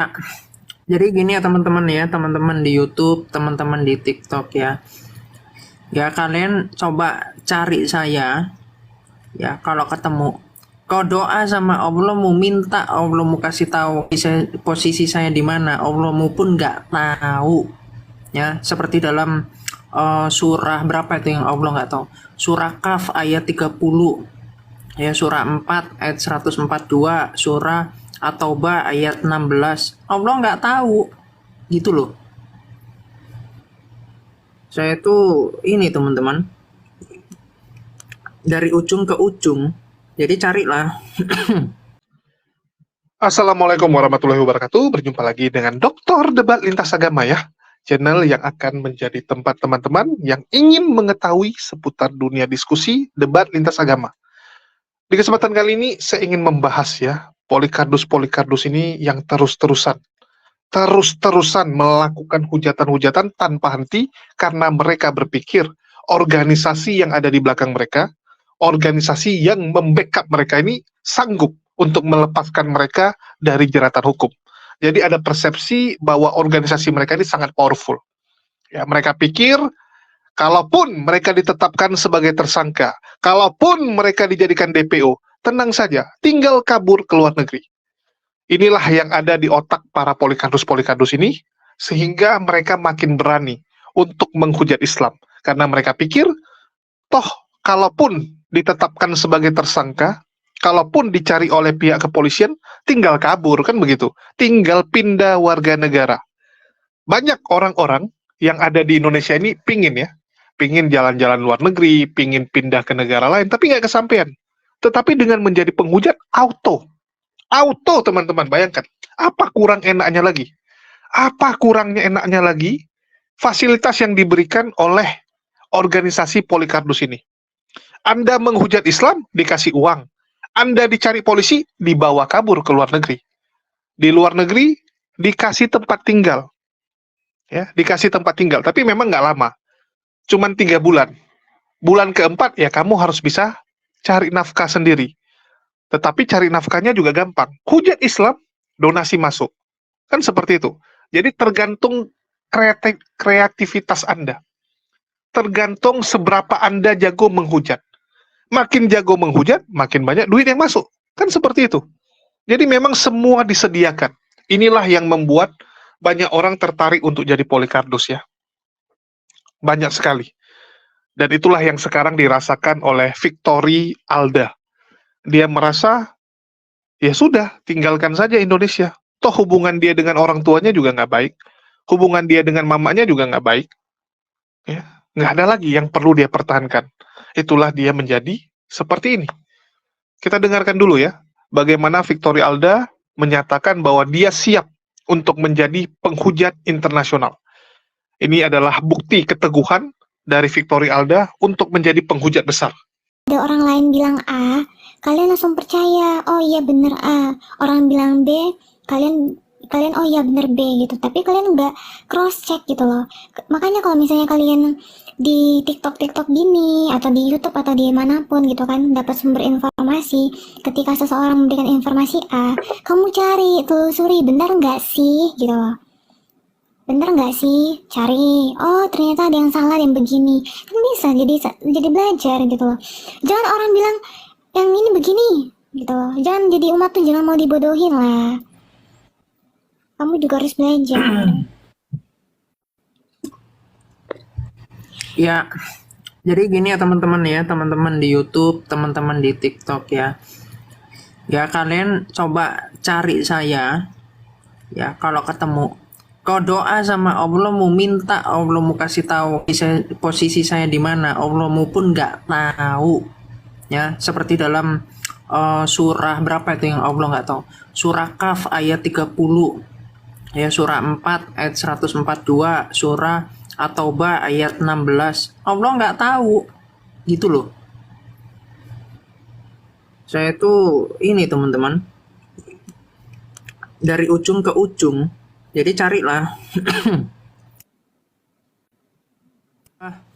Nah, jadi gini ya teman-teman ya, teman-teman di YouTube, teman-teman di TikTok ya. Ya kalian coba cari saya ya kalau ketemu. Kau doa sama Allah mau minta Allah mau kasih tahu posisi saya di mana, Allah mau pun nggak tahu ya. Seperti dalam surah berapa itu yang Allah nggak tahu. Surah Kaf ayat 30 ya, surah 4 ayat 142, surah At-Taubah ayat 16. Allah nggak tahu gitu loh. Saya tuh ini teman-teman dari ujung ke ujung, jadi carilah. Assalamualaikum warahmatullahi wabarakatuh. Berjumpa lagi dengan Dokter Debat Lintas Agama ya. Channel yang akan menjadi tempat teman-teman yang ingin mengetahui seputar dunia diskusi debat lintas agama. Di kesempatan kali ini saya ingin membahas ya, Polikardus ini yang terus-terusan melakukan hujatan-hujatan tanpa henti karena mereka berpikir organisasi yang ada di belakang mereka, organisasi yang membackup mereka ini sanggup untuk melepaskan mereka dari jeratan hukum. Jadi ada persepsi bahwa organisasi mereka ini sangat powerful. Ya, mereka pikir kalaupun mereka ditetapkan sebagai tersangka, kalaupun mereka dijadikan DPO, tenang saja, tinggal kabur ke luar negeri. Inilah yang ada di otak para Polikardus ini, sehingga mereka makin berani untuk menghujat Islam. Karena mereka pikir, toh kalaupun ditetapkan sebagai tersangka, kalaupun dicari oleh pihak kepolisian, tinggal kabur, kan begitu. Tinggal pindah warga negara. Banyak orang-orang yang ada di Indonesia ini pingin jalan-jalan luar negeri, pingin pindah ke negara lain, tapi nggak kesampaian. Tetapi dengan menjadi penghujat, Auto, teman-teman, bayangkan. Apa kurang enaknya lagi? Apa kurangnya enaknya lagi fasilitas yang diberikan oleh organisasi Polikardus ini? Anda menghujat Islam, dikasih uang. Anda dicari polisi, dibawa kabur ke luar negeri. Di luar negeri, dikasih tempat tinggal. Ya, dikasih tempat tinggal. Tapi memang nggak lama. Cuman 3 bulan. Bulan keempat, ya kamu harus bisa cari nafkah sendiri. Tetapi cari nafkahnya juga gampang. Hujat Islam, donasi masuk. Kan seperti itu. Jadi tergantung kreativitas Anda. Tergantung seberapa Anda jago menghujat. Makin jago menghujat, makin banyak duit yang masuk. Kan seperti itu. Jadi memang semua disediakan. Inilah yang membuat banyak orang tertarik untuk jadi Polikardus ya. Banyak sekali. Dan itulah yang sekarang dirasakan oleh Victory Alda. Dia merasa, ya sudah, tinggalkan saja Indonesia. Toh hubungan dia dengan orang tuanya juga nggak baik. Hubungan dia dengan mamanya juga nggak baik. Ya, nggak ada lagi yang perlu dia pertahankan. Itulah dia menjadi seperti ini. Kita dengarkan dulu ya, bagaimana Victory Alda menyatakan bahwa dia siap untuk menjadi penghujat internasional. Ini adalah bukti keteguhan dari Victory Alda untuk menjadi penghujat besar. Ada orang lain bilang A, kalian langsung percaya, oh iya bener A. Orang bilang B, kalian oh iya bener B gitu. Tapi kalian nggak cross check gitu loh. Makanya kalau misalnya kalian di TikTok gini atau di YouTube atau di manapun gitu kan dapat sumber informasi, ketika seseorang memberikan informasi A, kamu cari, telusuri benar nggak sih gitu loh. Bener nggak sih? Cari. Oh ternyata ada yang salah, yang begini. Kan bisa jadi belajar gitu loh. Jangan orang bilang yang ini begini gitu loh. Jangan jadi umat tuh jangan mau dibodohin lah. Kamu juga harus belajar. Ya, jadi gini ya teman-teman ya, teman-teman di YouTube, teman-teman di TikTok ya. Ya kalian coba cari saya ya kalau ketemu. Kau doa sama Allah mau minta Allah mau kasih tahu posisi saya di mana, Allah mau pun nggak tahu ya. Seperti dalam surah berapa itu yang Allah nggak tahu. Surah Kaf ayat 30 ya, surah 4 ayat 142, surah At-Taubah ayat 16. Allah nggak tahu gitu loh. Saya tuh ini teman-teman dari ujung ke ujung, jadi carilah.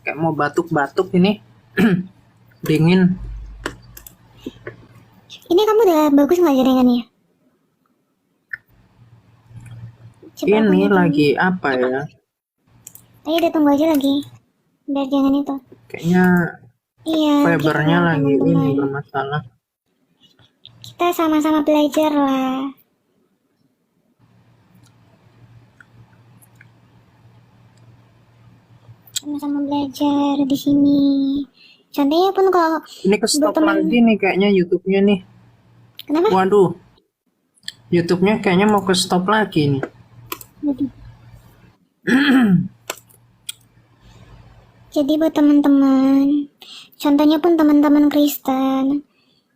Kayak mau batuk-batuk ini. Dingin. Ini kamu udah bagus nggak jaringannya? Coba aku Ini naikin. lagi apa ya? Ayo udah tunggu aja lagi. Biar jangan itu. Kayaknya Iya, gitu fibernya lah lagi ini teman-teman. bermasalah. Kita sama-sama belajar lah. Sama-sama belajar di sini. Contohnya pun kalau Ini ke stop berteman, lagi nih kayaknya YouTube-nya nih. kenapa? Waduh, YouTube-nya kayaknya mau ke stop lagi nih. Waduh. Jadi buat teman-teman, contohnya pun teman-teman Kristen,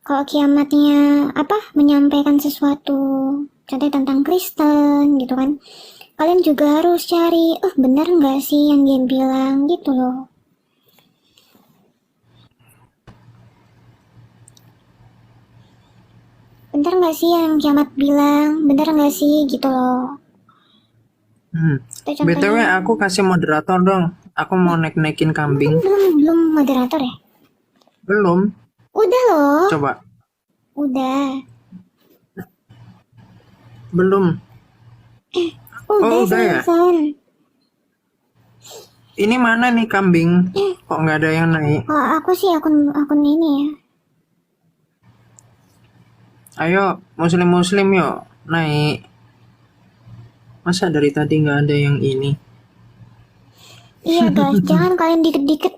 kalau kiamatnya menyampaikan sesuatu, contohnya tentang Kristen gitu kan, kalian juga harus cari, benar nggak sih yang dia bilang gitu loh. Benar nggak sih yang kiamat bilang, benar nggak sih gitu loh. Itu BTW contohnya. aku kasih moderator dong. Aku mau naik-naikin kambing. Belum moderator ya? Belum. Udah loh, Coba. udah. Belum. Udah udah ya? Sansan. Ini mana nih kambing? Kok nggak ada yang naik? Kalau aku sih akun ini ya. Ayo, muslim-muslim yuk, naik. Masa dari tadi nggak ada yang ini? Iya guys, jangan kalian dikit-dikit.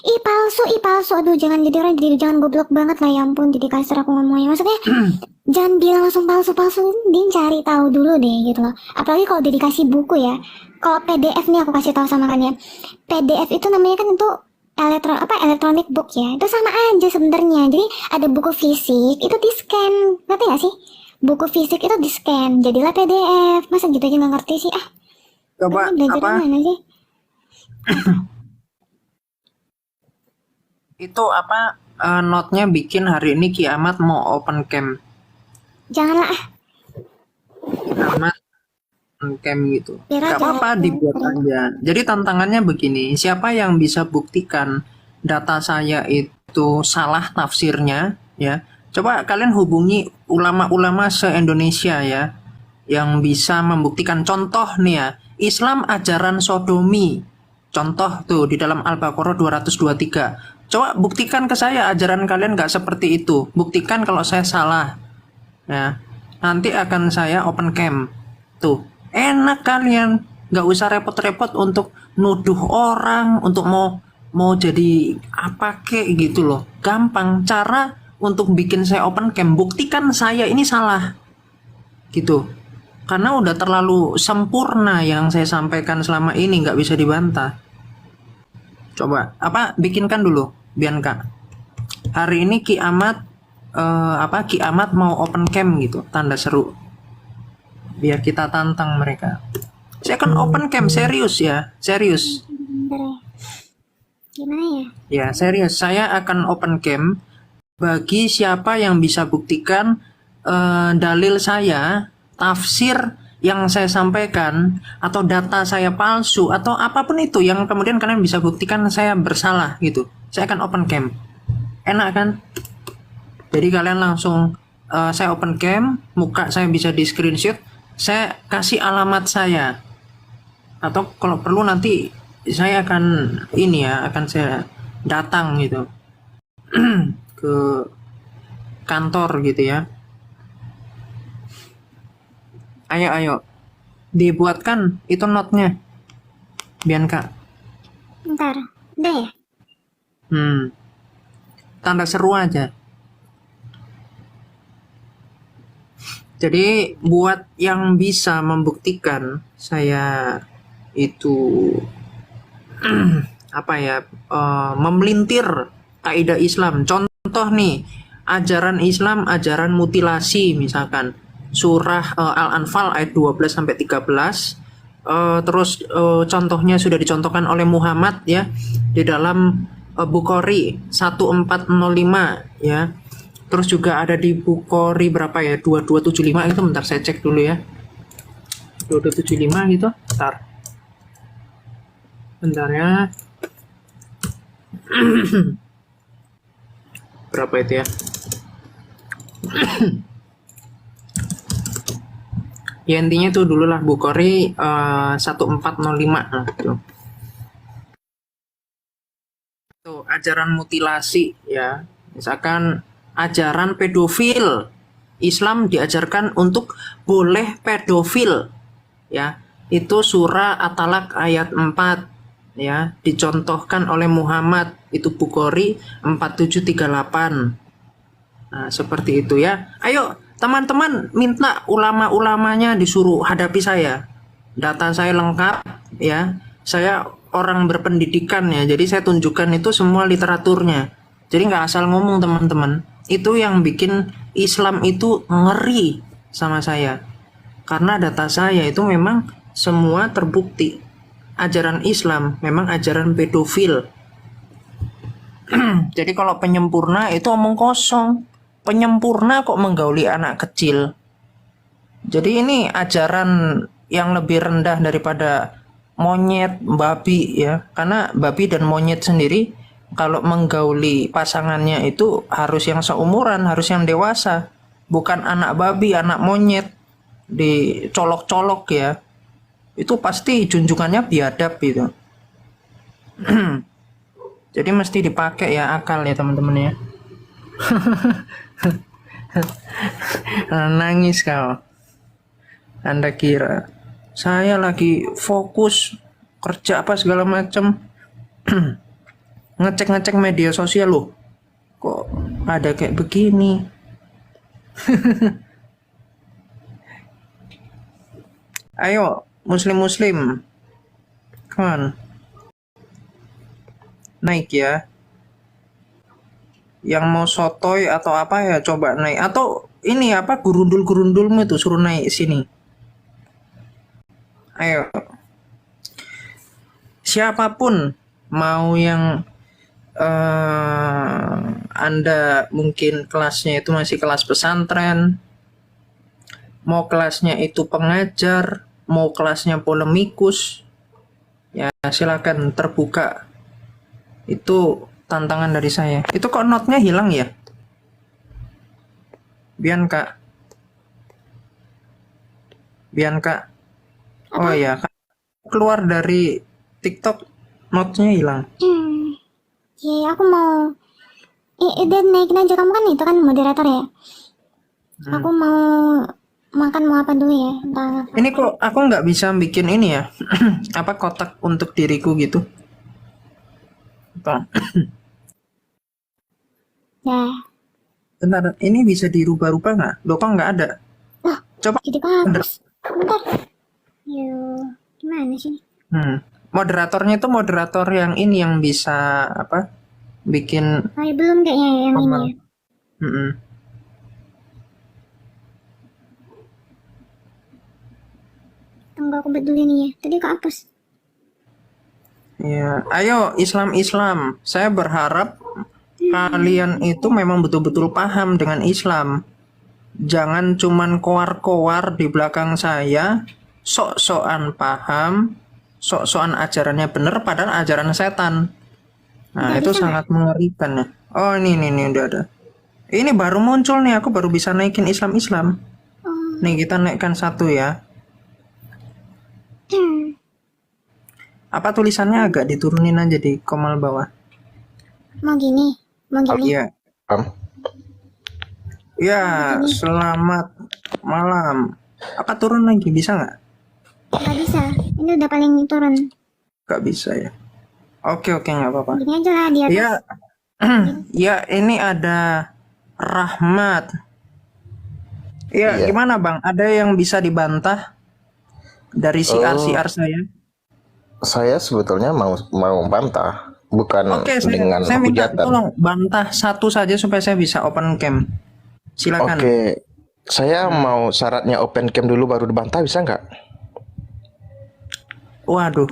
Ih palsu. Aduh jangan jadi orang, jadi jangan goblok banget lah ya ampun. Jadi kasar aku ngomongnya. Maksudnya jangan bilang langsung palsu. Din cari tahu dulu deh gitu loh. Apalagi kalau dia dikasih buku ya. Kalau PDF nih aku kasih tahu sama kalian. PDF itu namanya kan itu electronic book ya. Itu sama aja sebenarnya. Jadi ada buku fisik itu di scan. Ngerti gak sih? Buku fisik itu di scan. Jadilah PDF. Masa gitu aja nggak ngerti sih? Coba Kalian belajar apa? di mana sih? Itu apa? Note-nya bikin hari ini kiamat mau open cam. Janganlah Kiamat open cam gitu. Biar Gak aja, apa-apa dibuat aja. Jadi tantangannya begini, siapa yang bisa buktikan data saya itu salah tafsirnya ya? Coba kalian hubungi ulama-ulama se-Indonesia ya, yang bisa membuktikan. Contoh nih ya, Islam ajaran sodomi. Contoh tuh di dalam Al-Baqarah 223. Coba buktikan ke saya ajaran kalian nggak seperti itu. Buktikan kalau saya salah. Ya, nanti akan saya open cam. Tuh, enak kalian. Nggak usah repot-repot untuk nuduh orang, untuk mau jadi apa kek gitu loh. Gampang cara untuk bikin saya open cam. Buktikan saya ini salah. Gitu. Karena udah terlalu sempurna yang saya sampaikan selama ini, nggak bisa dibantah. Coba bikinkan dulu Bianca. Hari ini kiamat kiamat mau open cam gitu, tanda seru. Biar kita tantang mereka. Saya akan open cam serius ya, serius. Bentar ya. Gimana ya? Ya, serius. Saya akan open cam bagi siapa yang bisa buktikan dalil saya, tafsir yang saya sampaikan, atau data saya palsu, atau apapun itu yang kemudian kalian bisa buktikan saya bersalah gitu. Saya akan open cam. Enak kan? Jadi kalian langsung saya open cam, muka saya bisa di screenshot, saya kasih alamat saya. Atau kalau perlu nanti saya akan akan saya datang gitu ke kantor gitu ya. Ayo dibuatkan itu note-nya Bianca. Bentar. Udah ya? Tanda seru aja. Jadi buat yang bisa membuktikan saya itu memelintir kaidah Islam. Contoh nih, ajaran Islam, ajaran mutilasi misalkan. Surah Al-Anfal ayat 12 sampai 13. Terus contohnya sudah dicontohkan oleh Muhammad ya di dalam Bukhari 1405 ya. Terus juga ada di Bukhari berapa ya? 2275 itu, bentar saya cek dulu ya. 2275 gitu. Bentar ya. Berapa itu ya? Ya intinya itu dulu lah Bukhari 1405 nah, gitu. Tuh, ajaran mutilasi ya. Misalkan ajaran pedofil. Islam diajarkan untuk boleh pedofil ya. Itu surah At-Talaq ayat 4 ya, dicontohkan oleh Muhammad, itu Bukhari 4738. Nah, seperti itu ya. Ayo teman-teman minta ulama-ulamanya disuruh hadapi saya. Data saya lengkap ya. Saya orang berpendidikan ya. Jadi saya tunjukkan itu semua literaturnya. Jadi nggak asal ngomong teman-teman. Itu yang bikin Islam itu ngeri sama saya. Karena data saya itu memang semua terbukti. Ajaran Islam memang ajaran pedofil. Jadi kalau penyempurna itu omong kosong. Penyempurna kok menggauli anak kecil. Jadi ini ajaran yang lebih rendah daripada monyet, babi ya. Karena babi dan monyet sendiri kalau menggauli pasangannya itu harus yang seumuran, harus yang dewasa. Bukan anak babi, anak monyet dicolok-colok ya. Itu pasti junjungannya biadab itu. Jadi mesti dipakai ya akal ya teman-teman ya. Nangis kau. Anda kira saya lagi fokus kerja apa segala macam. Ngecek-ngecek media sosial loh. Kok ada kayak begini? Ayo muslim-muslim. Come on. Naik ya. Yang mau sotoy atau apa ya coba naik. Atau ini apa gurundul-gurundulmu itu suruh naik sini. Ayo. Siapapun mau yang Anda mungkin kelasnya itu masih kelas pesantren, mau kelasnya itu pengajar, mau kelasnya polemikus, ya silakan terbuka. Itu tantangan dari saya. Itu kok notnya hilang ya? Bianca. Oh ya, keluar dari TikTok notnya hilang. Ya, aku mau udah naikin aja, kamu kan itu kan moderator ya. Aku mau makan, mau apa dulu ya? Entah. Ini kok aku nggak bisa bikin ini ya? Apa kotak untuk diriku gitu? Apa? Ya. Bentar, ini bisa dirubah-rubah nggak? Loh kok nggak ada? Loh, Coba. jadi kehapus. Bentar. Yuk, gimana sih? Moderatornya itu moderator yang ini yang bisa apa? Bikin. Oh, ya, belum kayaknya ya, yang ini ya. Tunggu aku buat dulu nih ya. Tadi kehapus. Ya, ayo Islam. Saya berharap kalian itu memang betul-betul paham dengan Islam. Jangan cuman koar-koar di belakang saya, sok-sokan paham, sok-sokan ajarannya bener padahal ajaran setan. Nah, itu sangat mengerikan ya. Oh, ini udah ada. Ini baru muncul nih, aku baru bisa naikin Islam. Nih, kita naikkan satu ya. Apa tulisannya agak diturunin aja di komal bawah. Mau gini. Iya. Ya, selamat malam. Apa turun lagi? Bisa nggak? Nggak bisa. Ini udah paling turun. Nggak bisa ya. Oke, nggak apa-apa. Gini aja lah di atas. Ya, ya ini ada Rahmat. Ya, gimana Bang? Ada yang bisa dibantah dari siar saya? Saya sebetulnya mau bantah, bukan Oke, dengan saya minta hujatan. tolong bantah satu saja supaya saya bisa open cam. Silakan. Oke, saya mau syaratnya open cam dulu baru dibantah, bisa nggak? Waduh,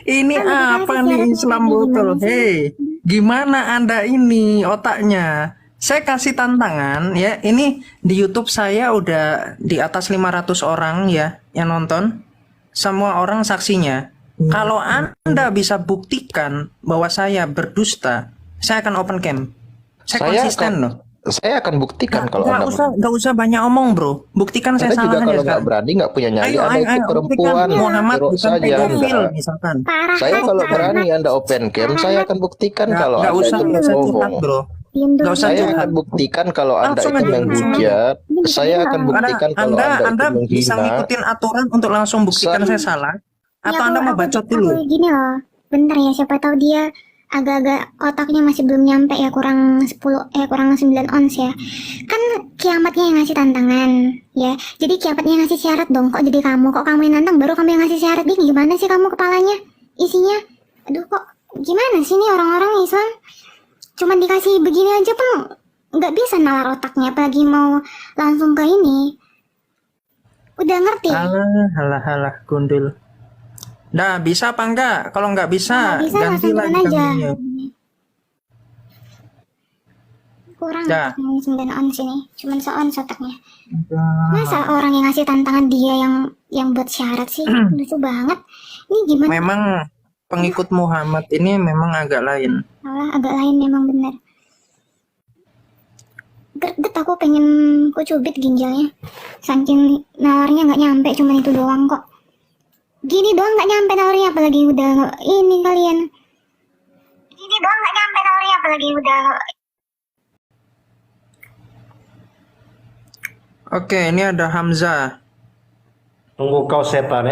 ini apa nih Islam botol? Hei, gimana Anda ini otaknya? Saya kasih tantangan ya. Ini di YouTube saya udah di atas 500 orang ya yang nonton. Semua orang saksinya. Kalau Anda bisa buktikan bahwa saya berdusta, saya akan open cam. Saya konsisten loh. Saya akan buktikan kalau Anda Nggak usah banyak omong, bro. Buktikan saya Anda juga salah aja kalau nggak sekarang. berani, nggak punya nyali, Ayo, Anda ayo, itu ayo, buktikan perempuan, Muhammad kerok bukan saja pedofil, Anda. misalkan. Parah Saya hat, kalau parah berani hat, Anda open cam, parah saya hat. akan buktikan kalau Nggak Anda usah, itu nggak usah curhat, berbohong. bro. Diam dulu. Nggak usah Saya curhat. akan buktikan kalau Anda Langsung itu aja, langsung aja. menghujat. Ini bisa Saya bilang. akan buktikan kalau Anda itu Anda bisa menghina. ngikutin aturan untuk langsung buktikan saya salah, Ya, atau Anda mau bacot aku dulu? gini loh. Bentar ya, siapa tahu dia agak-agak otaknya masih belum nyampe ya, kurang 9 ons ya. Kan kiamatnya yang ngasih tantangan ya. Jadi kiamatnya yang ngasih syarat dong. Kok jadi kamu yang nantang, baru kamu yang ngasih syarat. Nih gimana sih kamu kepalanya isinya? Aduh, kok gimana sih nih orang-orang Islam? Cuman dikasih begini aja pun nggak bisa nalar otaknya, apalagi mau langsung ke ini. Udah ngerti? Halah, gundul. Nah, bisa apa enggak? Kalau nggak bisa, Nggak bisa, ganti langsung lagi turun aja. kambingnya. Kurang Ya. otaknya 9 ons ini. Cuman se-ons otaknya. Masa orang yang ngasih tantangan dia yang buat syarat sih? Lucu banget. Ini gimana? Memang pengikut Muhammad ini memang agak lain. Malah agak lain memang bener. Greget, aku pengen ku cubit ginjalnya. Saking nawarnya nggak nyampe, cuman itu doang kok. Gini doang nggak nyampe nawarnya, apalagi udah ini kalian. Gini doang nggak nyampe nawarnya, apalagi udah. Oke, ini ada Hamzah. Tunggu kau setan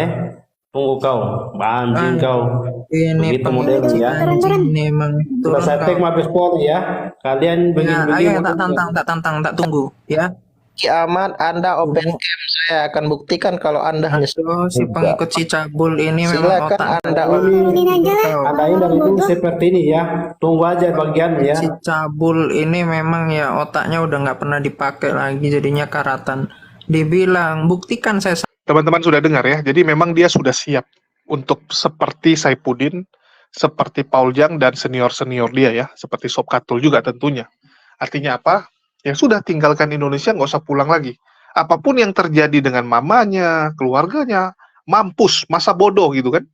tunggu kau anjing kau Ini begitu modelnya ya. anjing ini emang Sudah saya tag Mabes Polri ya, kalian Ya, ayo begini-begini tak tantang, tak tunggu ya. Kiamat Anda open cam, saya akan buktikan kalau Anda hanya So, si pengikut si cabul ini memang Silakan otak. Anda Turunin aja lah. Anda ini dari dulu seperti ini ya, tunggu aja bagiannya ya. Si cabul ini memang ya otaknya udah nggak pernah dipakai lagi, jadinya karatan. Dibilang buktikan saya Teman-teman sudah dengar ya, jadi memang dia sudah siap untuk seperti Saipudin, seperti Paul Jang dan senior-senior dia ya, seperti Sob Katul juga tentunya. Artinya apa? Ya sudah, tinggalkan Indonesia, nggak usah pulang lagi. Apapun yang terjadi dengan mamanya, keluarganya, mampus, masa bodoh gitu kan.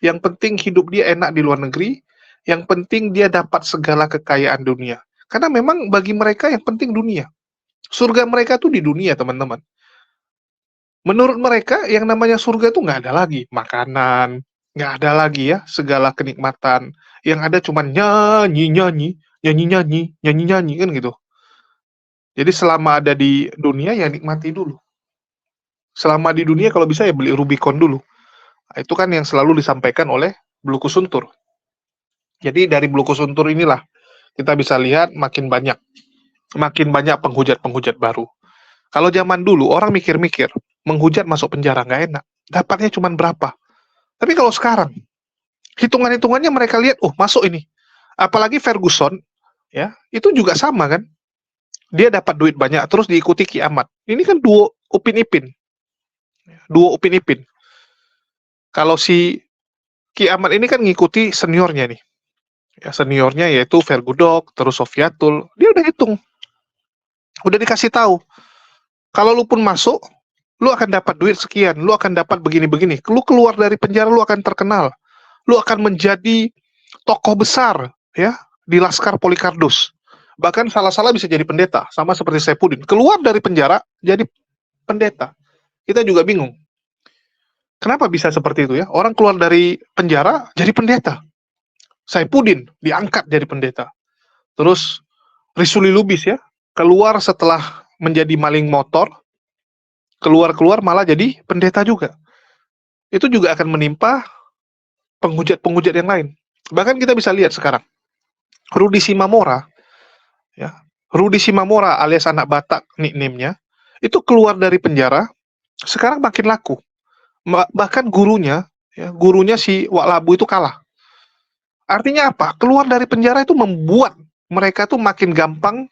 Yang penting hidup dia enak di luar negeri, yang penting dia dapat segala kekayaan dunia. Karena memang bagi mereka yang penting dunia. Surga mereka tuh di dunia, teman-teman. Menurut mereka, yang namanya surga itu nggak ada lagi makanan, nggak ada lagi ya segala kenikmatan. Yang ada cuma nyanyi-nyanyi, nyanyi-nyanyi, nyanyi-nyanyi kan gitu. Jadi selama ada di dunia ya nikmati dulu. Selama di dunia kalau bisa ya beli Rubicon dulu. Nah, itu kan yang selalu disampaikan oleh Blukus Suntur. Jadi dari Blukus Suntur inilah kita bisa lihat makin banyak penghujat-penghujat baru. Kalau zaman dulu orang mikir-mikir, menghujat masuk penjara nggak enak, dapatnya cuma berapa. Tapi kalau sekarang, hitungan-hitungannya mereka lihat, oh masuk ini. Apalagi Ferguson, ya itu juga sama kan. Dia dapat duit banyak, terus diikuti Kiamat. Ini kan duo Upin Ipin. Kalau si Kiamat ini kan ngikuti seniornya nih. Ya, seniornya yaitu Vergudok, terus Sofiatul. Dia udah hitung. Udah dikasih tahu. Kalau lu pun masuk, lu akan dapat duit sekian, lu akan dapat begini-begini. Lu keluar dari penjara, lu akan terkenal. Lu akan menjadi tokoh besar ya di Laskar Polikardus. Bahkan salah-salah bisa jadi pendeta, sama seperti Saipudin. Keluar dari penjara jadi pendeta. Kita juga bingung. Kenapa bisa seperti itu ya? Orang keluar dari penjara jadi pendeta. Saipudin diangkat jadi pendeta. Terus Risuli Lubis ya, keluar setelah menjadi maling motor, keluar malah jadi pendeta juga. Itu juga akan menimpa penghujat-penghujat yang lain. Bahkan kita bisa lihat sekarang, Rudi Simamora, ya, Rudi Simamora alias anak Batak nickname-nya, itu keluar dari penjara, sekarang makin laku. Bahkan gurunya si Wak Labu itu kalah. Artinya apa? Keluar dari penjara itu membuat mereka tuh makin gampang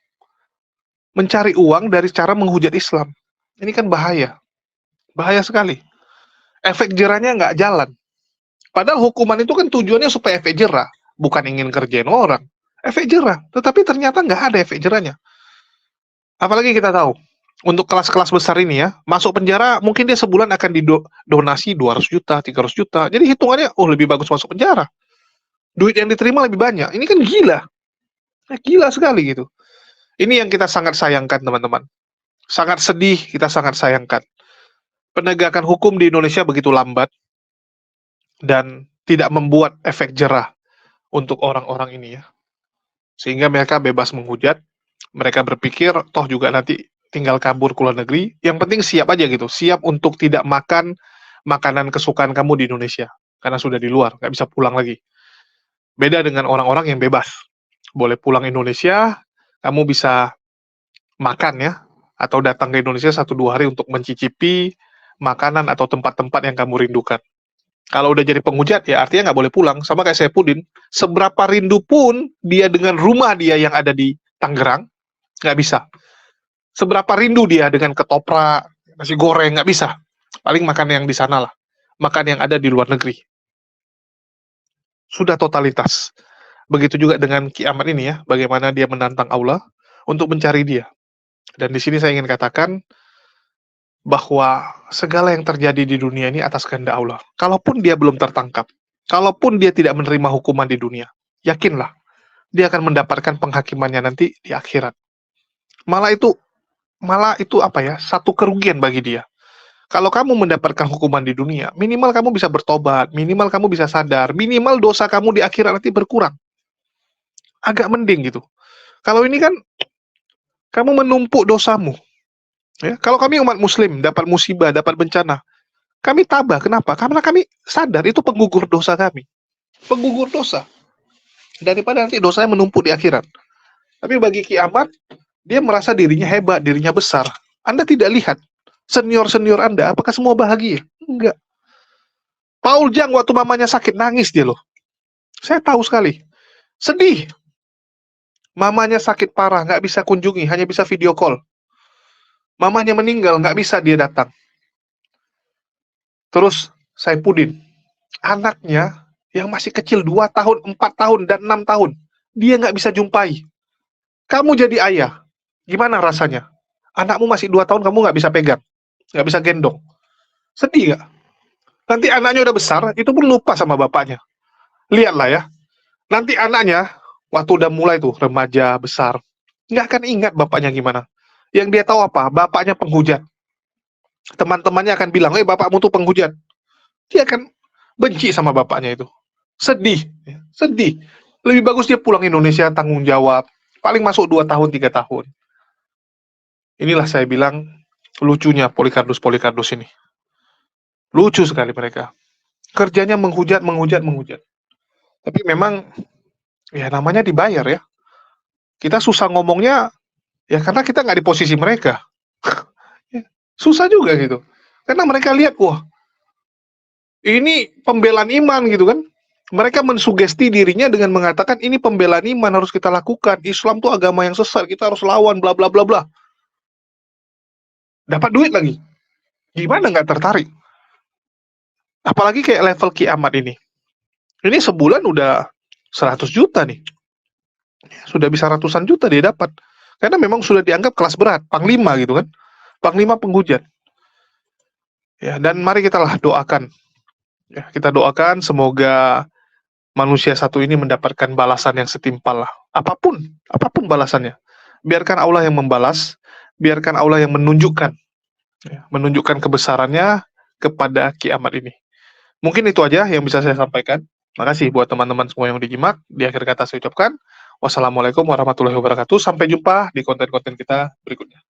mencari uang dari cara menghujat Islam. Ini kan bahaya. Bahaya sekali. Efek jerahnya nggak jalan. Padahal hukuman itu kan tujuannya supaya efek jerah. Bukan ingin kerjain orang. Efek jerah. Tetapi ternyata nggak ada efek jerahnya. Apalagi kita tahu, untuk kelas-kelas besar ini ya, masuk penjara mungkin dia sebulan akan didonasi 200 juta, 300 juta. Jadi hitungannya, oh lebih bagus masuk penjara. Duit yang diterima lebih banyak. Ini kan gila. Gila sekali gitu. Ini yang kita sangat sayangkan, teman-teman. Sangat sedih, kita sangat sayangkan. Penegakan hukum di Indonesia begitu lambat dan tidak membuat efek jerah untuk orang-orang ini ya. Sehingga mereka bebas menghujat, mereka berpikir toh juga nanti tinggal kabur ke luar negeri, yang penting siap aja gitu, siap untuk tidak makan makanan kesukaan kamu di Indonesia, karena sudah di luar, nggak bisa pulang lagi. Beda dengan orang-orang yang bebas, boleh pulang Indonesia, kamu bisa makan ya, atau datang ke Indonesia 1-2 hari untuk mencicipi makanan atau tempat-tempat yang kamu rindukan. Kalau udah jadi penghujat, ya artinya nggak boleh pulang. Sama kayak Saipudin, seberapa rindu pun dia dengan rumah dia yang ada di Tangerang, nggak bisa. Seberapa rindu dia dengan ketoprak, nasi goreng, nggak bisa. Paling makan yang di sana lah. Makan yang ada di luar negeri. Sudah totalitas. Begitu juga dengan Ki Ahmad ini ya, bagaimana dia menantang Allah untuk mencari dia. Dan di sini saya ingin katakan bahwa segala yang terjadi di dunia ini atas kehendak Allah. Kalaupun dia belum tertangkap, kalaupun dia tidak menerima hukuman di dunia, yakinlah dia akan mendapatkan penghakimannya nanti di akhirat. Malah itu apa ya? Satu kerugian bagi dia. Kalau kamu mendapatkan hukuman di dunia, minimal kamu bisa bertobat, minimal kamu bisa sadar, minimal dosa kamu di akhirat nanti berkurang. Agak mending gitu. Kalau ini kan kamu menumpuk dosamu. Ya, kalau kami umat muslim dapat musibah, dapat bencana, kami tabah. Kenapa? Karena kami sadar itu penggugur dosa kami. Penggugur dosa. Daripada nanti dosanya menumpuk di akhirat. Tapi bagi Ki Ahmad, dia merasa dirinya hebat, dirinya besar. Anda tidak lihat senior-senior Anda, apakah semua bahagia? Enggak. Paul Jang waktu mamanya sakit, nangis dia loh. Saya tahu sekali. Sedih. Mamanya sakit parah, nggak bisa kunjungi, hanya bisa video call. Mamanya meninggal, nggak bisa dia datang. Terus Saipudin, anaknya yang masih kecil 2 tahun, 4 tahun, dan 6 tahun, dia nggak bisa jumpai. Kamu jadi ayah, gimana rasanya? Anakmu masih 2 tahun, kamu nggak bisa pegang, nggak bisa gendong. Sedih nggak? Nanti anaknya udah besar, itu pun lupa sama bapaknya. Lihatlah ya, nanti anaknya, waktu udah mulai tuh, remaja, besar, nggak akan ingat bapaknya gimana. Yang dia tahu apa? Bapaknya penghujat. Teman-temannya akan bilang, bapakmu tuh penghujat. Dia akan benci sama bapaknya itu. Sedih. Sedih. Lebih bagus dia pulang Indonesia, tanggung jawab. Paling masuk 2 tahun, 3 tahun. Inilah saya bilang, lucunya Polikardus ini. Lucu sekali mereka. Kerjanya menghujat. Tapi memang, ya namanya dibayar ya. Kita susah ngomongnya, ya karena kita nggak di posisi mereka. Susah juga gitu. Karena mereka lihat, wah, ini pembelaan iman gitu kan. Mereka mensugesti dirinya dengan mengatakan ini pembelaan iman harus kita lakukan. Islam tuh agama yang sesat, kita harus lawan, bla bla bla bla. Dapat duit lagi. Gimana nggak tertarik? Apalagi kayak level Ki Ahmad ini. Ini sebulan udah 100 juta nih. Sudah bisa ratusan juta dia dapat. Karena memang sudah dianggap kelas berat, panglima gitu kan. Panglima penghujat. Ya, dan mari kita lah doakan. Ya, kita doakan semoga manusia satu ini mendapatkan balasan yang setimpal lah. Apapun balasannya. Biarkan Allah yang membalas, biarkan Allah yang menunjukkan kebesarannya kepada Ki Ahmad ini. Mungkin itu aja yang bisa saya sampaikan. Makasih buat teman-teman semua yang dijimak. Di akhir kata saya ucapkan, wassalamualaikum warahmatullahi wabarakatuh. Sampai jumpa di konten-konten kita berikutnya.